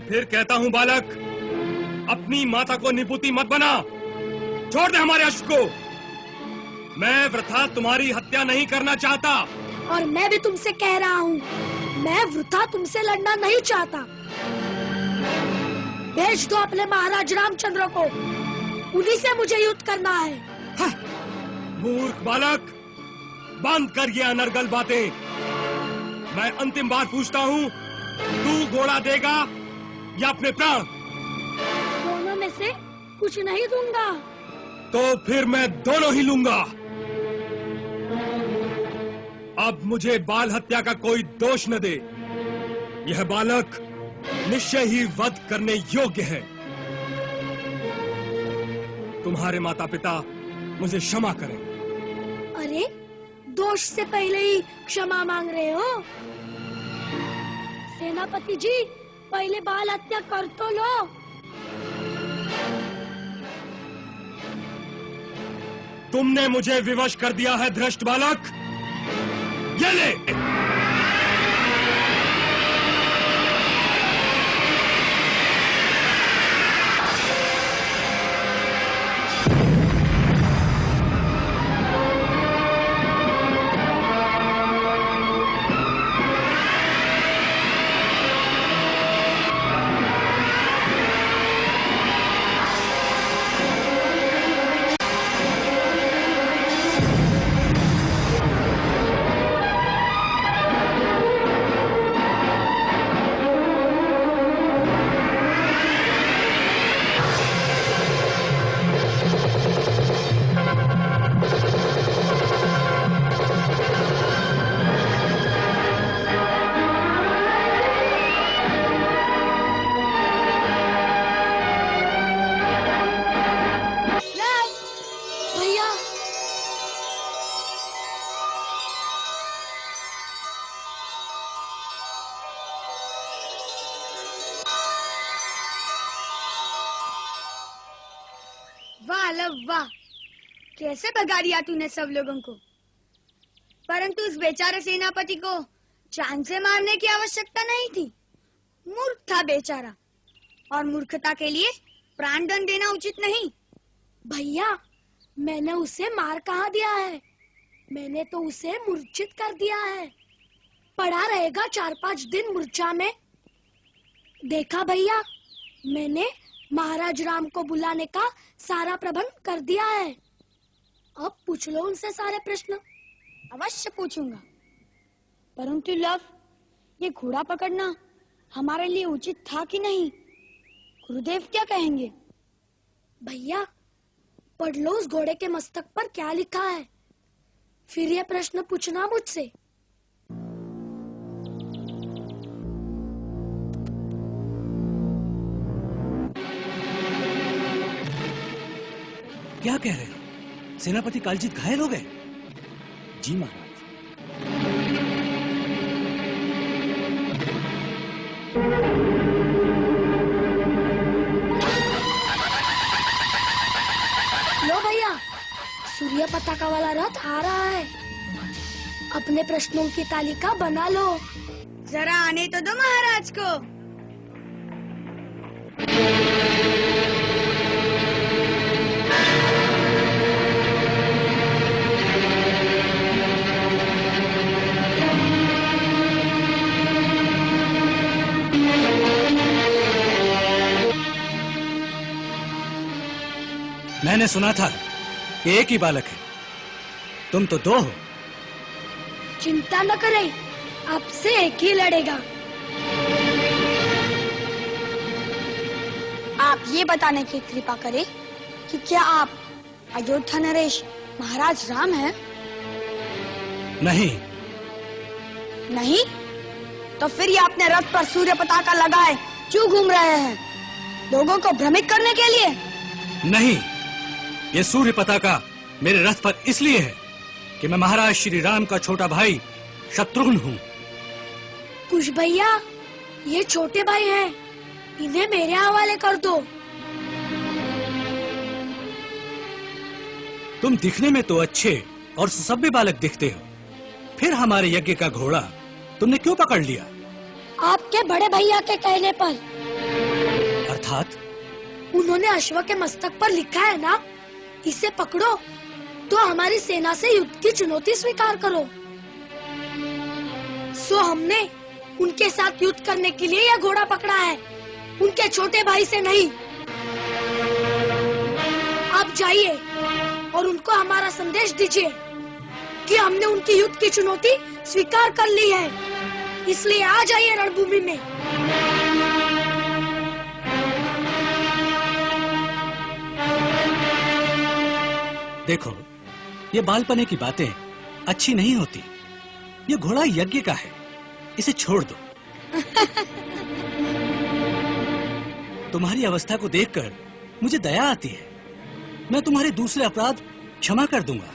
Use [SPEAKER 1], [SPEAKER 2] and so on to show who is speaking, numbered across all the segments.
[SPEAKER 1] फिर कहता हूँ बालक, अपनी माता को निपुति मत बना। छोड़ दे हमारे अश्व को। मैं वृथा तुम्हारी हत्या नहीं करना चाहता।
[SPEAKER 2] और मैं भी तुमसे कह रहा हूँ, मैं वृथा तुमसे लड़ना नहीं चाहता। भेज दो अपने महाराज रामचंद्र को, उन्हीं से मुझे युद्ध करना है।
[SPEAKER 1] मूर्ख बालक, बंद कर ये अनर्गल बातें। मैं अंतिम बार पूछता हूँ, तू घोड़ा देगा या अपने प्राण?
[SPEAKER 2] दोनों में से कुछ नहीं दूंगा।
[SPEAKER 1] तो फिर मैं दोनों ही लूंगा। अब मुझे बाल हत्या का कोई दोष न दे। यह बालक निश्चय ही वध करने योग्य है। तुम्हारे माता पिता मुझे क्षमा करें।
[SPEAKER 2] अरे, दोष से पहले ही क्षमा मांग रहे हो? सेनापति जी, पहले बाल हत्या कर तो लो।
[SPEAKER 1] तुमने मुझे विवश कर दिया है धृष्ट बालक। ये ले।
[SPEAKER 3] वाह, कैसे भगा दिया तूने सब लोगों को। परंतु उस बेचारे सेनापति को जान से मारने की आवश्यकता नहीं थी। मूर्ख था बेचारा, और मूर्खता के लिए प्राणदंड देना उचित नहीं।
[SPEAKER 2] भैया, मैंने उसे मार कहाँ दिया है? मैंने तो उसे मूर्छित कर दिया है। पड़ा रहेगा 4-5 दिन मूर्छा में। देखा भैया, मैंने महाराज राम को बुलाने का सारा प्रबंध कर दिया है। अब पूछ लो उनसे सारे प्रश्न।
[SPEAKER 3] अवश्य पूछूंगा, परंतु लव, ये घोड़ा पकड़ना हमारे लिए उचित था कि नहीं? गुरुदेव क्या कहेंगे?
[SPEAKER 2] भैया, पढ़ लो उस घोड़े के मस्तक पर क्या लिखा है, फिर ये प्रश्न पूछना मुझसे।
[SPEAKER 4] क्या कह रहे हो? सेनापति कालजीत घायल हो गए?
[SPEAKER 5] जी महाराज।
[SPEAKER 2] लो भैया, सूर्य पताका वाला रथ आ रहा है। अपने प्रश्नों की तालिका बना लो।
[SPEAKER 3] जरा आने तो दो महाराज को।
[SPEAKER 4] मैंने सुना था कि एक ही बालक है, तुम तो 2 हो।
[SPEAKER 2] चिंता न करें, आपसे एक ही लड़ेगा।
[SPEAKER 3] आप ये बताने की कृपा करें कि क्या आप अयोध्या नरेश महाराज राम हैं?
[SPEAKER 4] नहीं।
[SPEAKER 3] नहीं? तो फिर ये अपने रथ पर सूर्य पताका लगाए क्यों घूम रहे हैं? लोगों को भ्रमित करने के लिए?
[SPEAKER 4] नहीं, ये सूर्य पताका मेरे रथ पर इसलिए है कि मैं महाराज श्री राम का छोटा भाई शत्रुघ्न हूँ।
[SPEAKER 2] कुश भैया, ये छोटे भाई हैं, इन्हें मेरे हवाले कर दो।
[SPEAKER 4] तुम दिखने में तो अच्छे और सभ्य बालक दिखते हो, फिर हमारे यज्ञ का घोड़ा तुमने क्यों पकड़ लिया?
[SPEAKER 2] आपके बड़े भैया के कहने पर।
[SPEAKER 4] हाथ?
[SPEAKER 2] उन्होंने अश्व के मस्तक पर लिखा है ना, इसे पकड़ो तो हमारी सेना से युद्ध की चुनौती स्वीकार करो। सो हमने उनके साथ युद्ध करने के लिए यह घोड़ा पकड़ा है, उनके छोटे भाई से नहीं। आप जाइए और उनको हमारा संदेश दीजिए कि हमने उनकी युद्ध की चुनौती स्वीकार कर ली है, इसलिए आ जाइए रणभूमि में।
[SPEAKER 4] देखो, ये बालपने की बातें अच्छी नहीं होती। ये घोड़ा यज्ञ का है, इसे छोड़ दो। तुम्हारी अवस्था को देखकर मुझे दया आती है। मैं तुम्हारे दूसरे अपराध क्षमा कर दूंगा।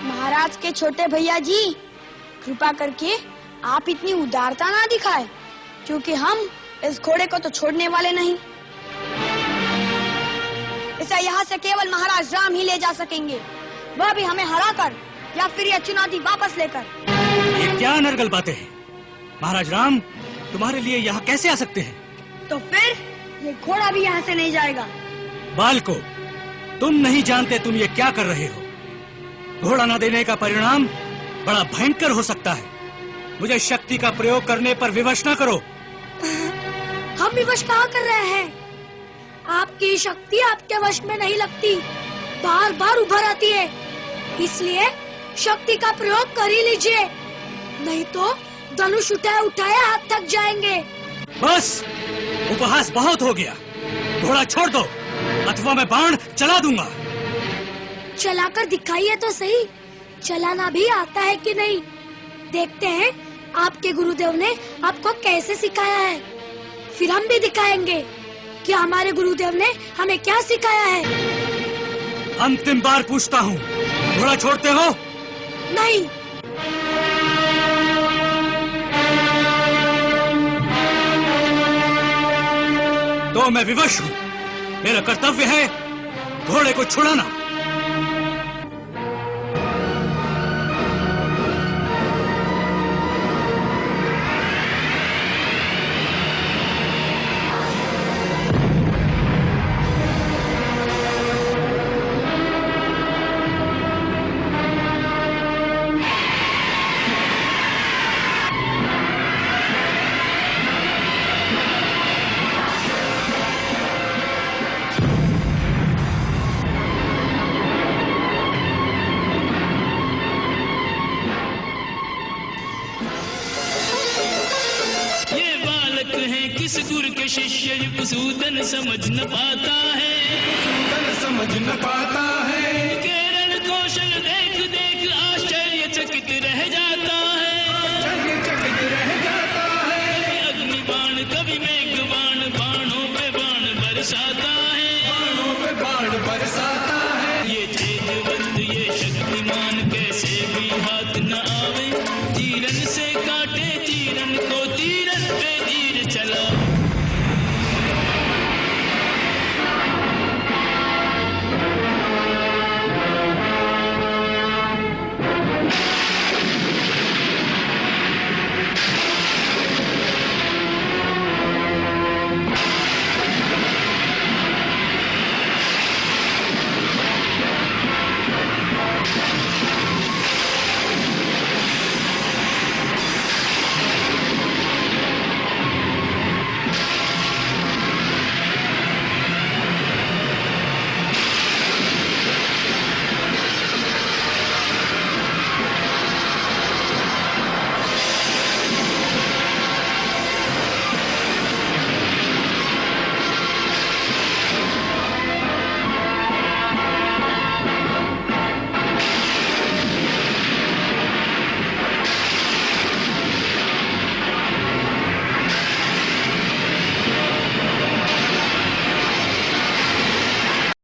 [SPEAKER 3] महाराज के छोटे भैया जी, कृपा करके आप इतनी उदारता ना दिखाए, क्योंकि हम इस घोड़े को तो छोड़ने वाले नहीं। इसे यहाँ से केवल महाराज राम ही ले जा सकेंगे, वह भी हमें हराकर या फिर यह चुनौती वापस लेकर।
[SPEAKER 4] ये क्या अनर्गल बातें हैं? महाराज राम तुम्हारे लिए यहाँ कैसे आ सकते हैं?
[SPEAKER 3] तो फिर ये घोड़ा भी यहाँ से नहीं जाएगा।
[SPEAKER 4] बालको, तुम नहीं जानते तुम ये क्या कर रहे हो। घोड़ा न देने का परिणाम बड़ा भयंकर हो सकता है। मुझे शक्ति का प्रयोग करने पर विवश न करो।
[SPEAKER 2] हम विवश कहाँ कर रहे हैं? आपकी शक्ति आपके वश में नहीं लगती, बार बार उभर आती है, इसलिए शक्ति का प्रयोग कर ही लीजिए, नहीं तो धनुष उठाए उठाए हाथ थक जाएंगे।
[SPEAKER 4] बस, उपहास बहुत हो गया। घोड़ा छोड़ दो, अथवा मैं बाण चला दूंगा।
[SPEAKER 2] चलाकर दिखाइए तो सही, चलाना भी आता है कि नहीं। देखते हैं आपके गुरुदेव ने आपको कैसे सिखाया है, फिर हम भी दिखाएंगे कि हमारे गुरुदेव ने हमें क्या सिखाया है।
[SPEAKER 4] अंतिम बार पूछता हूँ, घोड़ा छोड़ते हो?
[SPEAKER 2] नहीं।
[SPEAKER 4] तो मैं विवश हूँ। मेरा कर्तव्य है घोड़े को छुड़ाना।
[SPEAKER 5] किस गुर के शिष्य सूदन समझ न पाता है,
[SPEAKER 1] सूदन समझ न पाता है।
[SPEAKER 5] केरण कौशल देख देख आश्चर्यचकित रह जाता है,
[SPEAKER 1] आश्चर्यचकित रह जाता है।
[SPEAKER 5] कभी अग्नि बाण कभी मेघ बाण, बाणों पे बाण बरसाता है,
[SPEAKER 1] बाणों पे बाण बरसा